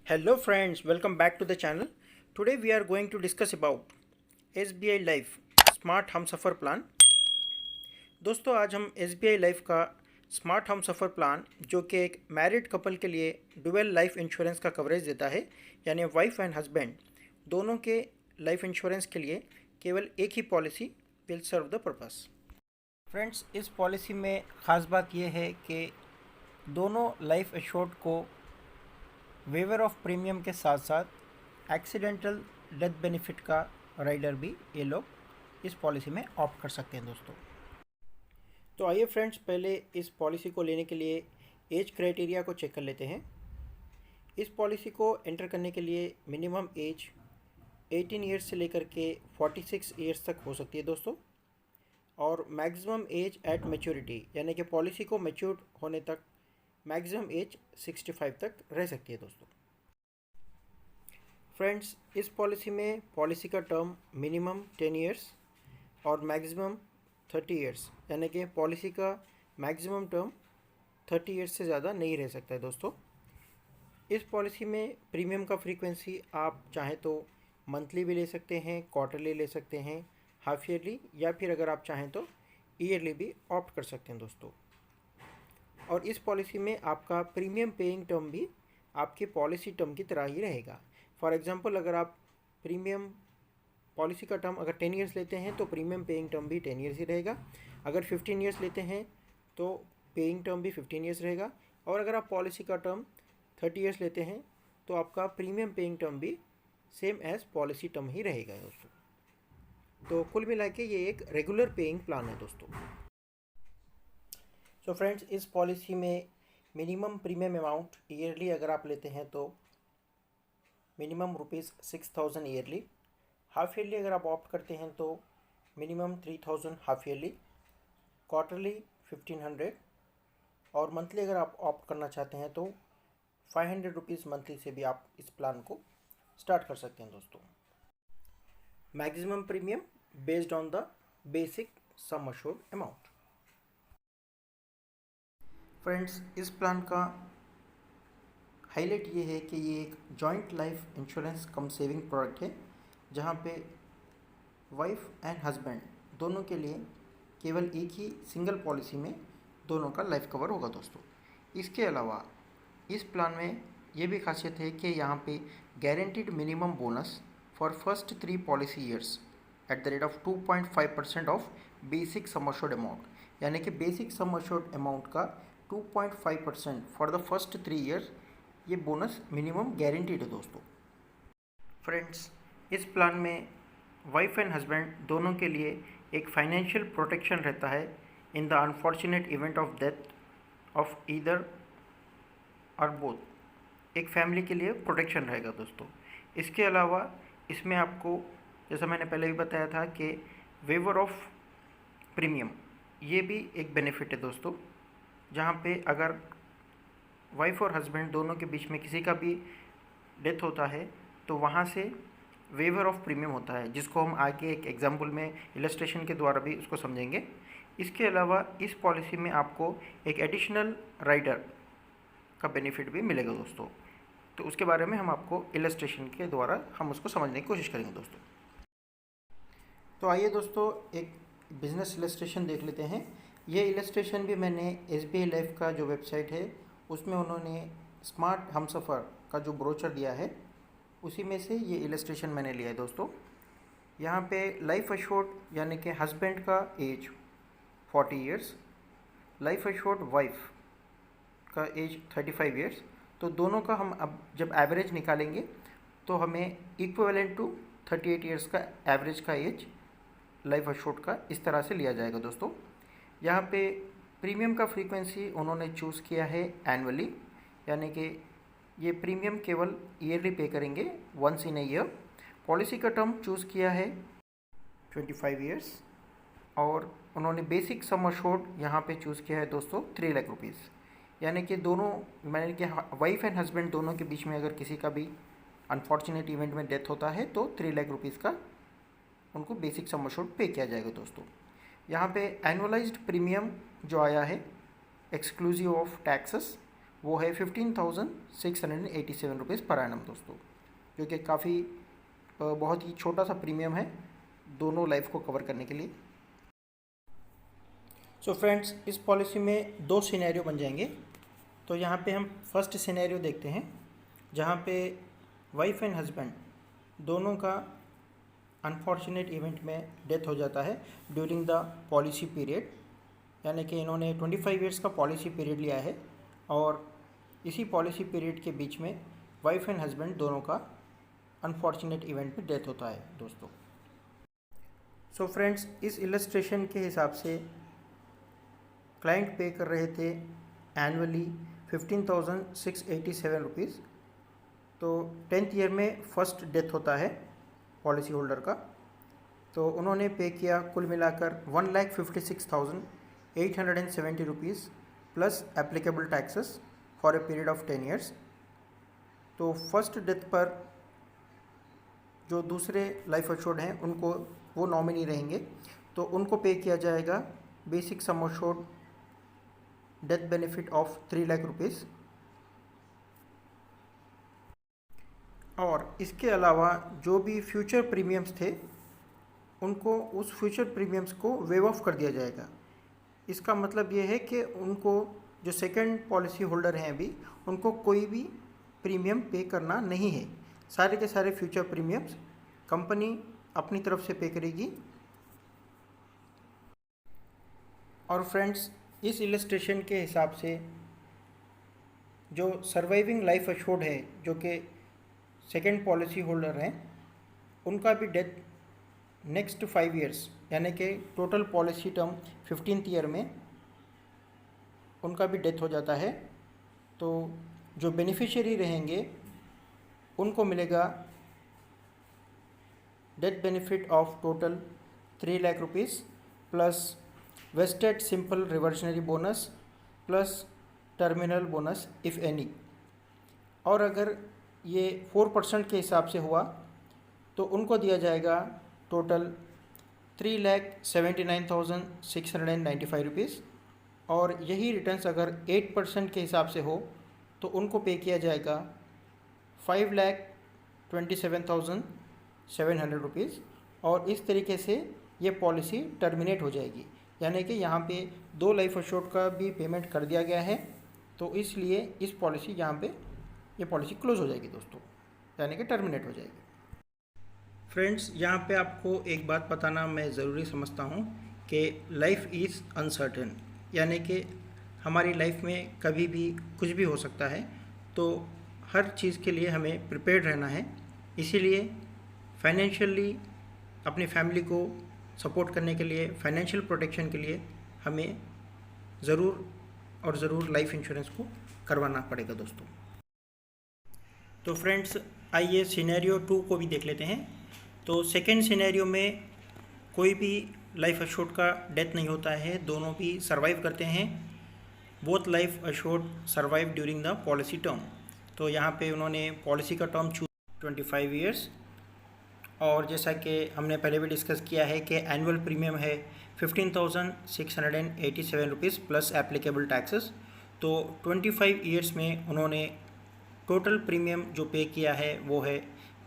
Hello friends, welcome back to the channel. Today we are going to discuss about SBI Life smart हम सफ़र plan. दोस्तों आज हम SBI life का smart हम सफ़र plan जो कि एक मैरिड कपल के लिए डुअल लाइफ इंश्योरेंस का कवरेज देता है, यानी वाइफ एंड हस्बैंड दोनों के लाइफ इंश्योरेंस के लिए केवल एक ही policy will serve the purpose. Friends, इस पॉलिसी में ख़ास बात यह है कि दोनों लाइफ एश्योर्ड को वेवर ऑफ प्रीमियम के साथ साथ एक्सीडेंटल डेथ बेनिफिट का राइडर भी ये लोग इस पॉलिसी में ऑप्ट कर सकते हैं दोस्तों। तो आइए फ्रेंड्स, पहले इस पॉलिसी को लेने के लिए एज क्राइटेरिया को चेक कर लेते हैं। इस पॉलिसी को एंटर करने के लिए मिनिमम एज 18 ईयर्स से लेकर के 46 ईयर्स तक हो सकती है दोस्तों, और मैक्सिमम एज एट मैच्योरिटी यानी कि पॉलिसी को मैच्योर होने तक मैक्सिमम एज 65 तक रह सकती है दोस्तों। फ्रेंड्स, इस पॉलिसी में पॉलिसी का टर्म मिनिमम 10 ईयर्स और मैक्सिमम 30 ईयर्स यानी कि पॉलिसी का मैक्सिमम टर्म 30 ईयर्स से ज़्यादा नहीं रह सकता है दोस्तों। इस पॉलिसी में प्रीमियम का फ्रीक्वेंसी आप चाहें तो मंथली भी ले सकते हैं, क्वार्टरली ले सकते हैं, हाफ ईयरली, या फिर अगर आप चाहें तो ईयरली भी ऑप्ट कर सकते हैं दोस्तों। और इस पॉलिसी में आपका प्रीमियम पेइंग टर्म भी आपकी पॉलिसी टर्म की तरह ही रहेगा। फॉर एग्जांपल, अगर आप प्रीमियम पॉलिसी का टर्म अगर 10 ईयर्स लेते हैं तो प्रीमियम पेइंग टर्म भी 10 ईयर्स ही रहेगा। अगर 15 ईयर्स लेते हैं तो पेइंग टर्म भी 15 ईयर्स रहेगा। और अगर आप पॉलिसी का टर्म 30 ईयर्स लेते हैं तो आपका प्रीमियम पेइंग टर्म भी सेम एज पॉलिसी टर्म ही रहेगा दोस्तों। तो कुल मिला के ये एक रेगुलर पेइंग प्लान है दोस्तों। सो फ्रेंड्स, इस पॉलिसी में मिनिमम प्रीमियम अमाउंट ईयरली अगर आप लेते हैं तो मिनिमम ₹6,000 ईयरली, हाफ ईयरली अगर आप ऑप्ट करते हैं तो मिनिमम 3,000 हाफ ईयरली, क्वार्टरली 1,500, और मंथली अगर आप ऑप्ट करना चाहते हैं तो ₹500 मंथली से भी आप इस प्लान को स्टार्ट कर सकते हैं दोस्तों। Maximum premium based on the basic sum assured amount. Friends, इस प्लान का हाईलाइट ये है कि ये एक जॉइंट लाइफ इंश्योरेंस कम सेविंग प्रोडक्ट है, जहाँ पे वाइफ एंड हस्बैंड दोनों के लिए केवल एक ही सिंगल पॉलिसी में दोनों का लाइफ कवर होगा दोस्तों। इसके अलावा इस प्लान में ये भी खासियत है कि यहाँ पे guaranteed minimum bonus for first 3 policy years at the rate of 2.5% of basic sum assured amount, यानी कि बेसिक सम अश्योर्ड अमाउंट का 2.5% फॉर द फर्स्ट 3 ईयर्स ये बोनस मिनिमम गारंटीड है दोस्तों। फ्रेंड्स, इस प्लान में वाइफ एंड हस्बैंड दोनों के लिए एक फाइनेंशियल प्रोटेक्शन रहता है in the unfortunate event of death of either और बोथ। एक फैमिली के लिए प्रोटेक्शन रहेगा दोस्तों। इसके अलावा इसमें आपको, जैसा मैंने पहले भी बताया था, कि वेवर ऑफ प्रीमियम ये भी एक बेनिफिट है दोस्तों, जहाँ पे अगर वाइफ और हस्बैंड दोनों के बीच में किसी का भी डेथ होता है तो वहाँ से वेवर ऑफ प्रीमियम होता है, जिसको हम आगे एक एग्जाम्पल में इलस्ट्रेशन के द्वारा भी उसको समझेंगे। इसके अलावा इस पॉलिसी में आपको एक एडिशनल राइडर का बेनिफिट भी मिलेगा दोस्तों, तो उसके बारे में हम आपको इलस्ट्रेशन के द्वारा हम उसको समझने की कोशिश करेंगे दोस्तों। तो आइए दोस्तों, एक बिजनेस इलस्ट्रेशन देख लेते हैं। ये इलस्ट्रेशन भी मैंने SBI लाइफ का जो वेबसाइट है उसमें उन्होंने स्मार्ट हमसफ़र का जो ब्रोचर दिया है उसी में से ये इलस्ट्रेशन मैंने लिया है दोस्तों। यहाँ पे लाइफ एश्योर्ड यानी कि हस्बैंड का age 40 years, life assured wife का एज 35 ईयर्स, तो दोनों का हम अब जब एवरेज निकालेंगे तो हमें इक्विवेलेंट टू 38 ईयर्स का एवरेज का एज लाइफ एश्योर्ड का इस तरह से लिया जाएगा दोस्तों। यहाँ पे प्रीमियम का फ्रीक्वेंसी उन्होंने चूज़ किया है एनुअली, यानी कि ये प्रीमियम केवल ईयरली पे करेंगे once in a year. Policy का टर्म चूज़ किया है 25 ईयर्स, और उन्होंने बेसिक सम अश्योर्ड यहाँ पे चूज़ किया है दोस्तों 3 लाख रुपीज़, यानी कि दोनों मैंने कि वाइफ एंड हस्बैंड दोनों के बीच में अगर किसी का भी अनफॉर्चुनेट इवेंट में डेथ होता है तो 3 लाख रुपीज़ का उनको बेसिक सम अश्योर्ड पे किया जाएगा दोस्तों। यहाँ पे एनुअलाइज्ड प्रीमियम जो आया है एक्सक्लूसिव ऑफ टैक्सेस वो है 15,687 रुपीज़ पर एनम दोस्तों, जो कि काफ़ी बहुत ही छोटा सा प्रीमियम है दोनों लाइफ को कवर करने के लिए। सो फ्रेंड्स, इस पॉलिसी में दो सिनेरियो बन जाएंगे। तो यहाँ पे हम फर्स्ट सिनेरियो देखते हैं, जहाँ पे वाइफ एंड हस्बैंड दोनों का अनफॉर्चुनेट इवेंट में डेथ हो जाता है ड्यूरिंग द पॉलिसी पीरियड, यानी कि इन्होंने 25 ईयर्स का पॉलिसी पीरियड लिया है और इसी पॉलिसी पीरियड के बीच में वाइफ एंड हस्बैंड दोनों का अनफॉर्चुनेट इवेंट में डेथ होता है दोस्तों। सो फ्रेंड्स, इस इलस्ट्रेशन के हिसाब से क्लाइंट पे कर रहे थे एनुअली 15,687 रुपीज़। तो 10th ईयर में फर्स्ट डेथ होता है पॉलिसी होल्डर का, तो उन्होंने पे किया कुल मिलाकर 1,56,870 rupees plus applicable taxes for a period of 10 years. तो फर्स्ट डेथ पर जो दूसरे लाइफ एश्योर्ड हैं उनको, वो नॉमिनी रहेंगे, तो उनको पे किया जाएगा basic sum assured death benefit of 3 lakh rupees. और इसके अलावा जो भी फ्यूचर प्रीमियम्स थे उनको, उस फ्यूचर प्रीमियम्स को वेव ऑफ कर दिया जाएगा। इसका मतलब ये है कि उनको, जो सेकंड पॉलिसी होल्डर हैं अभी, उनको कोई भी प्रीमियम पे करना नहीं है। सारे के सारे फ्यूचर प्रीमियम्स कंपनी अपनी तरफ से पे करेगी। और फ्रेंड्स, इस इलस्ट्रेशन के हिसाब से जो सर्वाइविंग लाइफ एश्योर्ड है, जो कि सेकेंड पॉलिसी होल्डर हैं, उनका भी डेथ नेक्स्ट 5 ईयर्स, यानी कि total policy term 15th year में उनका भी डेथ हो जाता है। तो जो बेनिफिशियरी रहेंगे उनको मिलेगा death benefit of total 3 lakh rupees plus wasted simple reversionary bonus plus terminal bonus if any. और अगर ये 4% के हिसाब से हुआ तो उनको दिया जाएगा टोटल 3,79,695 रुपीज़। और यही रिटर्न्स अगर 8% के हिसाब से हो तो उनको पे किया जाएगा 5,27,700 रुपीज़। और इस तरीके से ये पॉलिसी टर्मिनेट हो जाएगी, यानी कि यहाँ पे 2 लाइफ एश्योर्ड का भी पेमेंट कर दिया गया है, तो इसलिए इस पॉलिसी यहाँ पे ये पॉलिसी क्लोज हो जाएगी दोस्तों, यानी कि टर्मिनेट हो जाएगी। फ्रेंड्स, यहाँ पे आपको एक बात बताना मैं ज़रूरी समझता हूँ कि लाइफ इज़ अनसर्टेन, यानी कि हमारी लाइफ में कभी भी कुछ भी हो सकता है, तो हर चीज़ के लिए हमें प्रिपेयर्ड रहना है। इसीलिए फाइनेंशियली अपनी फैमिली को सपोर्ट करने के लिए, फाइनेंशियल प्रोटेक्शन के लिए हमें ज़रूर और ज़रूर लाइफ इंश्योरेंस को करवाना पड़ेगा दोस्तों। तो फ्रेंड्स, आइए सिनेरियो 2 को भी देख लेते हैं। तो सेकेंड सिनेरियो में कोई भी लाइफ एश्योर्ड का डेथ नहीं होता है, दोनों भी सर्वाइव करते हैं। Both life assured survive during the policy term. तो यहाँ पे उन्होंने पॉलिसी का टर्म चूज 25 ईयर्स, और जैसा कि हमने पहले भी डिस्कस किया है कि एनुअल प्रीमियम है 15,687 रुपीज़ प्लस एप्लीकेबल टैक्सेस। तो 25 ईयर्स में उन्होंने टोटल प्रीमियम जो पे किया है वो है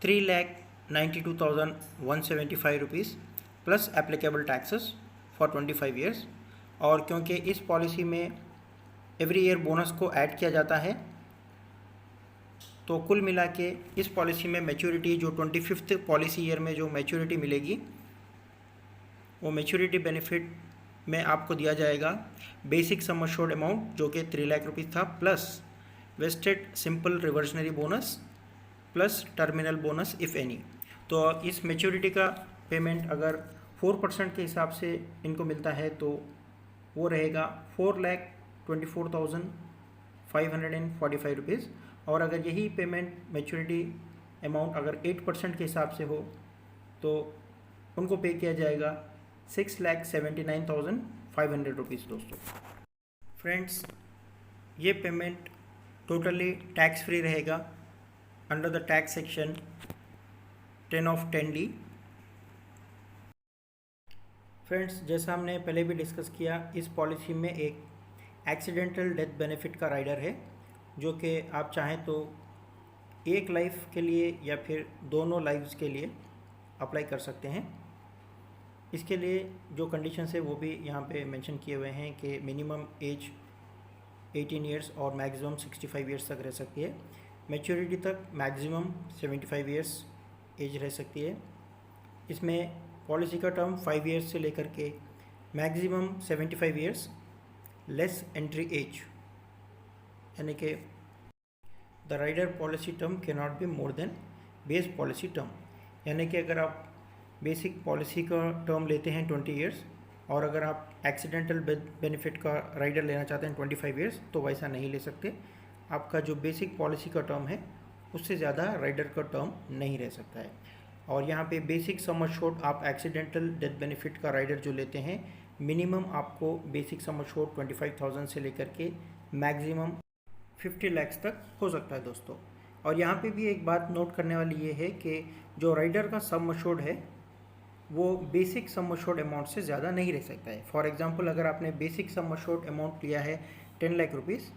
3,92,175 rupees plus applicable taxes for 25 years. और क्योंकि इस पॉलिसी में एवरी ईयर बोनस को ऐड किया जाता है, तो कुल मिला के इस पॉलिसी में मैच्योरिटी, जो 25th पॉलिसी ईयर में जो मैच्योरिटी मिलेगी, वो मैच्योरिटी बेनिफिट में आपको दिया जाएगा बेसिक सम एश्योर्ड अमाउंट जो कि 3 लाख रुपीज़ था, plus wasted simple reversionary bonus plus terminal bonus if any. तो इस मैच्योरिटी का पेमेंट अगर 4% के हिसाब से इनको मिलता है तो वो रहेगा 4,24,545 रुपीज़। और अगर यही पेमेंट मैच्योरिटी अमाउंट अगर 8% के हिसाब से हो तो उनको पे किया जाएगा 6,79,500 रुपीज़ दोस्तों। फ्रेंड्स, ये पेमेंट टोटली टैक्स फ्री रहेगा under the tax section 10 of 10D। Friends, जैसा हमने पहले भी डिस्कस किया, इस पॉलिसी में एक एक्सीडेंटल डेथ बेनिफिट का राइडर है, जो कि आप चाहें तो एक लाइफ के लिए या फिर दोनों लाइफ्स के लिए अप्लाई कर सकते हैं। इसके लिए जो कंडीशंस है वो भी यहाँ पे मेंशन किए हुए हैं कि मिनिमम एज 18 ईयर्स और मैक्सिमम 65 ईयर्स तक रह सकती है। मैच्योरिटी तक मैक्सिमम 75 ईयर्स एज रह सकती है। इसमें पॉलिसी का टर्म 5 ईयर्स से लेकर के maximum 75 years less entry age, यानी कि the rider policy term can not be more than base policy term, यानी कि अगर आप बेसिक पॉलिसी का टर्म लेते हैं 20 ईयर्स और अगर आप एक्सीडेंटल बेनिफिट का राइडर लेना चाहते हैं 25 ईयर्स तो वैसा नहीं ले सकते। आपका जो बेसिक पॉलिसी का टर्म है उससे ज़्यादा राइडर का टर्म नहीं रह सकता है। और यहाँ पे बेसिक सम अश्योर्ड आप एक्सीडेंटल डेथ बेनिफिट का राइडर जो लेते हैं मिनिमम आपको बेसिक सम अश्योर्ड 25,000 से लेकर के मैक्सिमम 50 लाख तक हो सकता है दोस्तों। और यहाँ पे भी एक बात नोट करने वाली ये है कि जो राइडर का सम अश्योर्ड है वो बेसिक सम अश्योर्ड अमाउंट से ज़्यादा नहीं रह सकता है। फॉर एग्जांपल अगर आपने बेसिक सम अश्योर्ड अमाउंट लिया है 10 लाख रुपीज़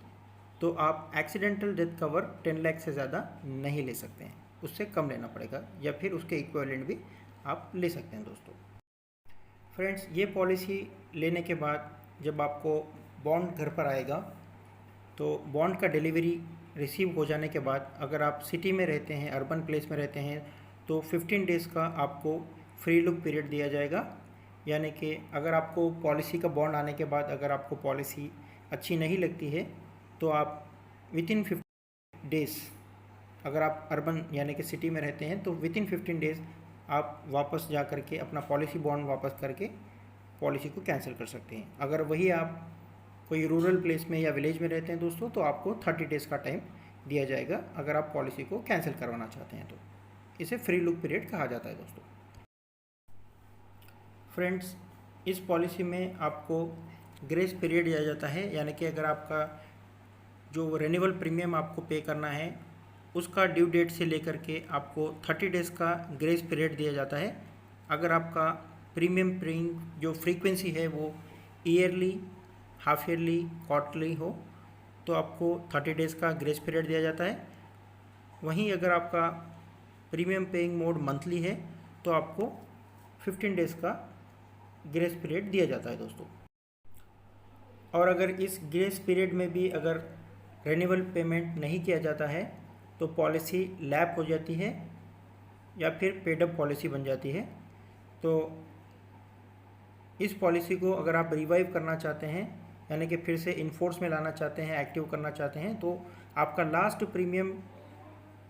तो आप एक्सीडेंटल डेथ कवर 10 लाख से ज़्यादा नहीं ले सकते हैं, उससे कम लेना पड़ेगा या फिर उसके इक्विवेलेंट भी आप ले सकते हैं दोस्तों। फ्रेंड्स, ये पॉलिसी लेने के बाद जब आपको बॉन्ड घर पर आएगा तो बॉन्ड का डिलीवरी रिसीव हो जाने के बाद अगर आप सिटी में रहते हैं, अर्बन प्लेस में रहते हैं तो 15 डेज़ का आपको फ्री लुक पीरियड दिया जाएगा। यानी कि अगर आपको पॉलिसी का बॉन्ड आने के बाद अगर आपको पॉलिसी अच्छी नहीं लगती है तो आप वितिन 15 डेज़, अगर आप अर्बन यानी कि सिटी में रहते हैं तो वितिन 15 डेज़ आप वापस जा कर के अपना पॉलिसी बॉन्ड वापस करके पॉलिसी को कैंसिल कर सकते हैं। अगर वही आप कोई रूरल प्लेस में या विलेज में रहते हैं दोस्तों तो आपको 30 डेज़ का टाइम दिया जाएगा अगर आप पॉलिसी को कैंसिल करवाना चाहते हैं तो। इसे फ्री लुक पीरियड कहा जाता है दोस्तों। फ्रेंड्स, इस पॉलिसी में आपको ग्रेस पीरियड दिया जाता है, यानी कि अगर आपका जो रेन्यूअल प्रीमियम आपको पे करना है उसका ड्यू डेट से लेकर के आपको 30 डेज़ का ग्रेस पीरियड दिया जाता है। अगर आपका प्रीमियम पेइंग जो फ्रीक्वेंसी है वो ईयरली, हाफ ईयरली, क्वार्टरली हो तो आपको 30 डेज़ का ग्रेस पीरियड दिया जाता है। वहीं अगर आपका प्रीमियम पेइंग मोड मंथली है तो आपको 15 डेज़ का ग्रेस पीरियड दिया जाता है दोस्तों। और अगर इस ग्रेस पीरियड में भी अगर रेन्यूअल पेमेंट नहीं किया जाता है तो पॉलिसी लैप हो जाती है या फिर पेड अप पॉलिसी बन जाती है। तो इस पॉलिसी को अगर आप रिवाइव करना चाहते हैं यानी कि फिर से इन्फोर्स में लाना चाहते हैं, एक्टिव करना चाहते हैं तो आपका लास्ट प्रीमियम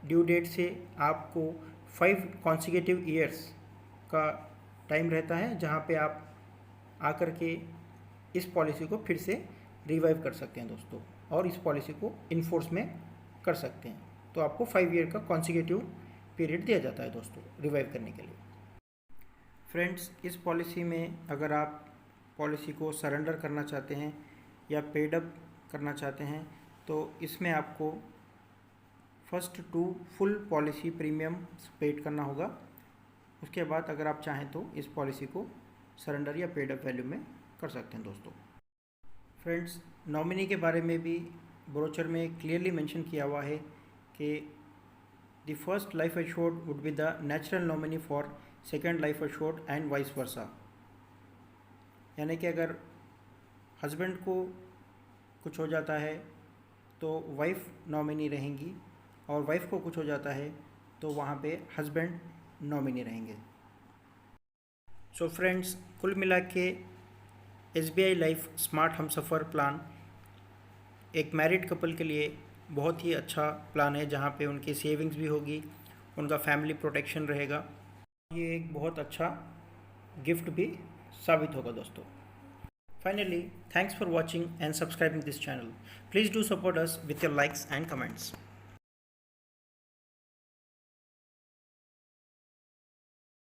ड्यू डेट से आपको 5 कॉन्सिक्यूटिव ईयर्स का टाइम रहता है जहां पे आप आकर के इस पॉलिसी को फिर से रिवाइव कर सकते हैं दोस्तों और इस पॉलिसी को इन्फोर्स में कर सकते हैं। तो आपको 5 ईयर का कॉन्सिक्यूटिव पीरियड दिया जाता है दोस्तों रिवाइव करने के लिए। फ्रेंड्स, इस पॉलिसी में अगर आप पॉलिसी को सरेंडर करना चाहते हैं या पेड अप करना चाहते हैं तो इसमें आपको first 2 full policy premium paid करना होगा। उसके बाद अगर आप चाहें तो इस पॉलिसी को सरेंडर या पेड अप वैल्यू में कर सकते हैं दोस्तों। फ्रेंड्स, नॉमिनी के बारे में भी ब्रोचर में क्लियरली मेंशन किया हुआ है कि the first life assured would be the natural nominee for second life assured and vice versa. यानी कि अगर हस्बैंड को कुछ हो जाता है तो वाइफ नॉमिनी रहेंगी और वाइफ को कुछ हो जाता है तो वहाँ पे हस्बैंड नॉमिनी रहेंगे। सो फ्रेंड्स, कुल मिला के SBI लाइफ स्मार्ट हमसफ़र प्लान एक मैरिड कपल के लिए बहुत ही अच्छा प्लान है जहाँ पे उनकी सेविंग्स भी होगी, उनका फैमिली प्रोटेक्शन रहेगा। ये एक बहुत अच्छा गिफ्ट भी साबित होगा दोस्तों। Finally, thanks for watching and subscribing this channel. Please do support us with your likes and comments.